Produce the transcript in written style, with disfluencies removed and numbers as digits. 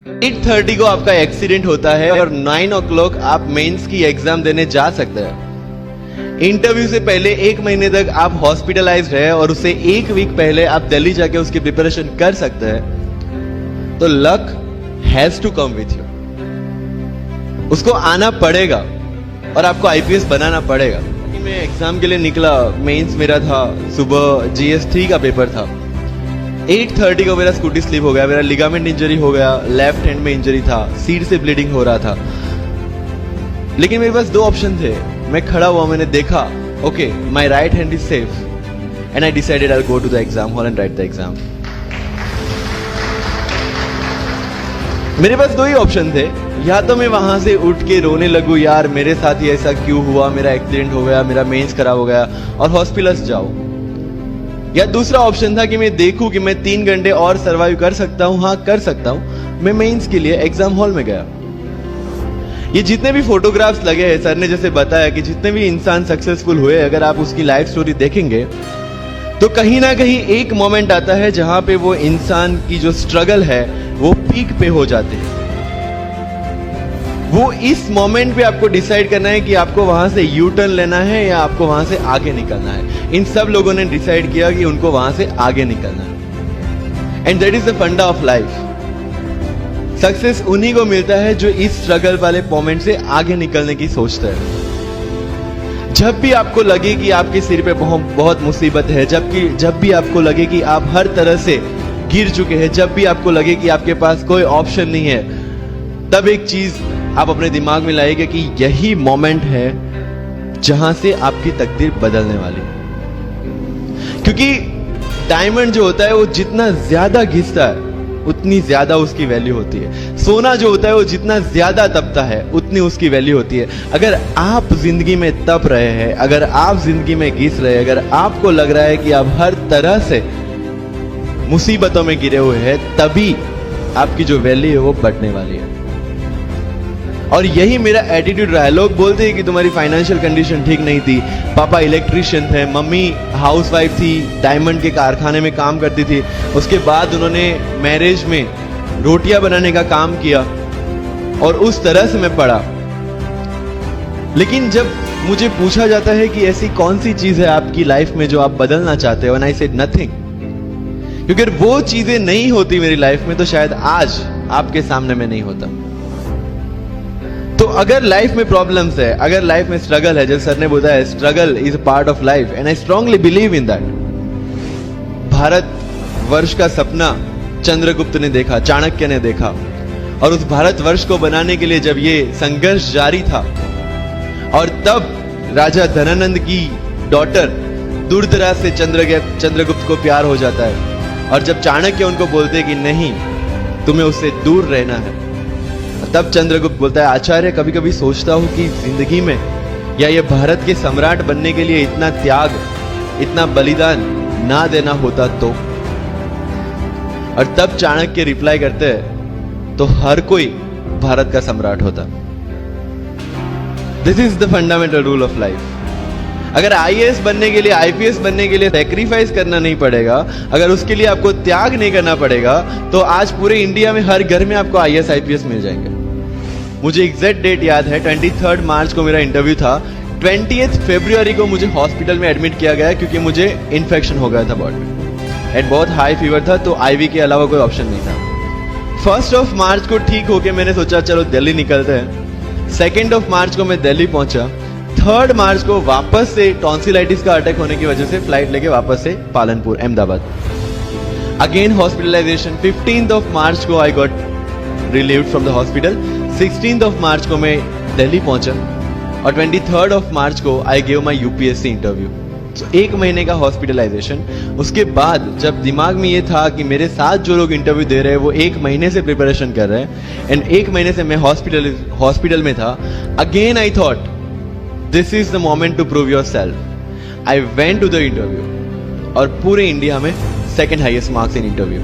8:30 को आपका एक्सीडेंट होता है और 9 o'clock आप मेंस की एग्जाम देने जा सकते हैं। इंटरव्यू से पहले 1 महीने तक आप हॉस्पिटलाइज्ड है और उससे 1 वीक पहले आप दिल्ली जाके उसकी प्रिपरेशन कर सकते हैं। तो luck has to come with you, उसको आना पड़ेगा और आपको आईपीएस बनाना पड़ेगा। मैं एग्जाम के लिए निकला, मेंस मेरा था, सुबह GS3 का पेपर था। 8:30 को मेरा स्कूटी स्लिप हो गया, मेरा लिगामेंट इंजरी हो गया, लेफ्ट हैंड में इंजरी था, सीट से ब्लीडिंग हो रहा था। लेकिन मेरे पास 2 ऑप्शन थे। मैं खड़ा हुआ, मैंने देखा, okay my right hand is safe and I decided I will go to the exam hall and write the exam. मेरे पास 2 ही ऑप्शन थे, या तो मैं वहां से उठ के रोने लगूं, यार मेरे साथ ही ऐसा क्यों हुआ, मेरा एक्सीडेंट हो गया, मेरा मेंस खराब हो गया और हॉस्पिटल जाओ, या दूसरा ऑप्शन था कि मैं देखूं कि मैं 3 घंटे और सरवाइव कर सकता हूं। हाँ कर सकता हूं। मैं मेंस के लिए एग्जाम हॉल में गया। ये जितने भी फोटोग्राफ्स लगे हैं, सर ने जैसे बताया कि जितने भी इंसान सक्सेसफुल हुए, अगर आप उसकी लाइफ स्टोरी देखेंगे तो कहीं ना कहीं एक मोमेंट आता है जहां पे वो इंसान की जो स्ट्रगल है वो पीक पे हो जाते हैं। वो इस मोमेंट पे आपको डिसाइड करना है कि आपको वहां से यू टर्न लेना है या आपको वहां से आगे निकलना है। इन सब लोगों ने डिसाइड किया कि उनको वहां से आगे निकलना है। एंड दैट इज द फंडा ऑफ लाइफ। सक्सेस उन्हीं को मिलता है जो इस स्ट्रगल वाले मोमेंट से आगे निकलने की सोचता है। जब भी आपको लगे कि आपके सिर पे बहुत मुसीबत है, जब भी आपको लगे कि आप हर तरह से गिर चुके हैं, जब भी आपको लगे कि आपके पास कोई ऑप्शन नहीं है, तब एक चीज आप अपने दिमाग में लाइएगा कि यही मोमेंट है जहां से आपकी तकदीर बदलने वाली है। क्योंकि डायमंड जो होता है वो जितना ज्यादा घिसता है उतनी ज्यादा उसकी वैल्यू होती है। सोना जो होता है वो जितना ज्यादा तपता है उतनी उसकी वैल्यू होती है। अगर आप जिंदगी में तप रहे हैं, अगर आप जिंदगी में घिस रहे हैं, अगर आपको लग रहा है कि आप हर तरह से मुसीबतों में गिरे हुए हैं, तभी आपकी जो वैल्यू है वो बढ़ने वाली है। और यही मेरा एटीट्यूड रहा है। लोग बोलते हैं कि तुम्हारी फाइनेंशियल कंडीशन ठीक नहीं थी, पापा इलेक्ट्रिशियन थे, मम्मी हाउसवाइफ थी, डायमंड के कारखाने में काम करती थी, उसके बाद उन्होंने मैरिज में रोटियां बनाने का काम किया और उस तरह से मैं पढ़ा। लेकिन जब मुझे पूछा जाता है कि ऐसी कौन सी चीज है आपकी लाइफ में जो आप बदलना चाहते हो, एंड आई सेड नथिंग। क्योंकि अगर वो चीजें नहीं होती मेरी लाइफ में तो शायद आज आपके सामने में नहीं होता। तो अगर लाइफ में प्रॉब्लम्स है, अगर लाइफ में स्ट्रगल है, जैसे सर ने बताया struggle is a part of life and I strongly believe in that. Bharat वर्ष का सपना चंद्रगुप्त ने देखा, चाणक्य ने देखा, और उस भारत वर्ष को बनाने के लिए जब ये संघर्ष जारी था और तब राजा धनानंद की डॉटर दूरदराज से चंद्रगुप्त को प्यार हो जाता है, और जब चाणक्य उनको बोलते कि नहीं तुम्हें उससे दूर रहना है, तब चंद्रगुप्त बोलता है आचार्य कभी कभी सोचता हूं कि जिंदगी में या ये भारत के सम्राट बनने के लिए इतना त्याग, इतना बलिदान ना देना होता तो। और तब चाणक्य रिप्लाई करते हैं तो हर कोई भारत का सम्राट होता। This is the fundamental rule of life. अगर आईएएस बनने के लिए, आईपीएस बनने के लिए सैक्रिफाइस करना नहीं पड़ेगा, अगर उसके लिए आपको त्याग नहीं करना पड़ेगा, तो आज पूरे इंडिया में हर घर में आपको आईएएस आईपीएस मिल जाएंगे। मुझे एग्जैक्ट डेट याद है, 23 मार्च को मेरा इंटरव्यू था। 20 फरवरी को मुझे हॉस्पिटल में एडमिट किया गया क्योंकि मुझे इन्फेक्शन हो गया था बॉडी में एंड बहुत हाई फीवर था, तो आईवी के अलावा कोई ऑप्शन नहीं था। 1 मार्च को ठीक होके मैंने सोचा चलो दिल्ली निकलते हैं। 2 मार्च को मैं दिल्ली पहुंचा। 3 मार्च को वापस से टॉन्सिलाइटिस का अटैक होने की वजह से फ्लाइट लेके वापस से पालनपुर अहमदाबाद, अगेन हॉस्पिटलाइजेशन। 15 मार्च को I got relieved from the hospital. 16 मार्च को मैं दिल्ली पहुंचा और 23 मार्च को I gave my UPSC interview. तो 1 महीने का हॉस्पिटलाइजेशन। उसके बाद जब दिमाग में ये था कि मेरे साथ जो लोग इंटरव्यू दे रहे हैं वो 1 महीने से प्रिपरेशन कर रहे हैं एंड 1 महीने से मैं हॉस्पिटल में था, again I thought this is the moment to prove yourself. I went to the interview और पूरे इंडिया में 2nd highest marks in interview.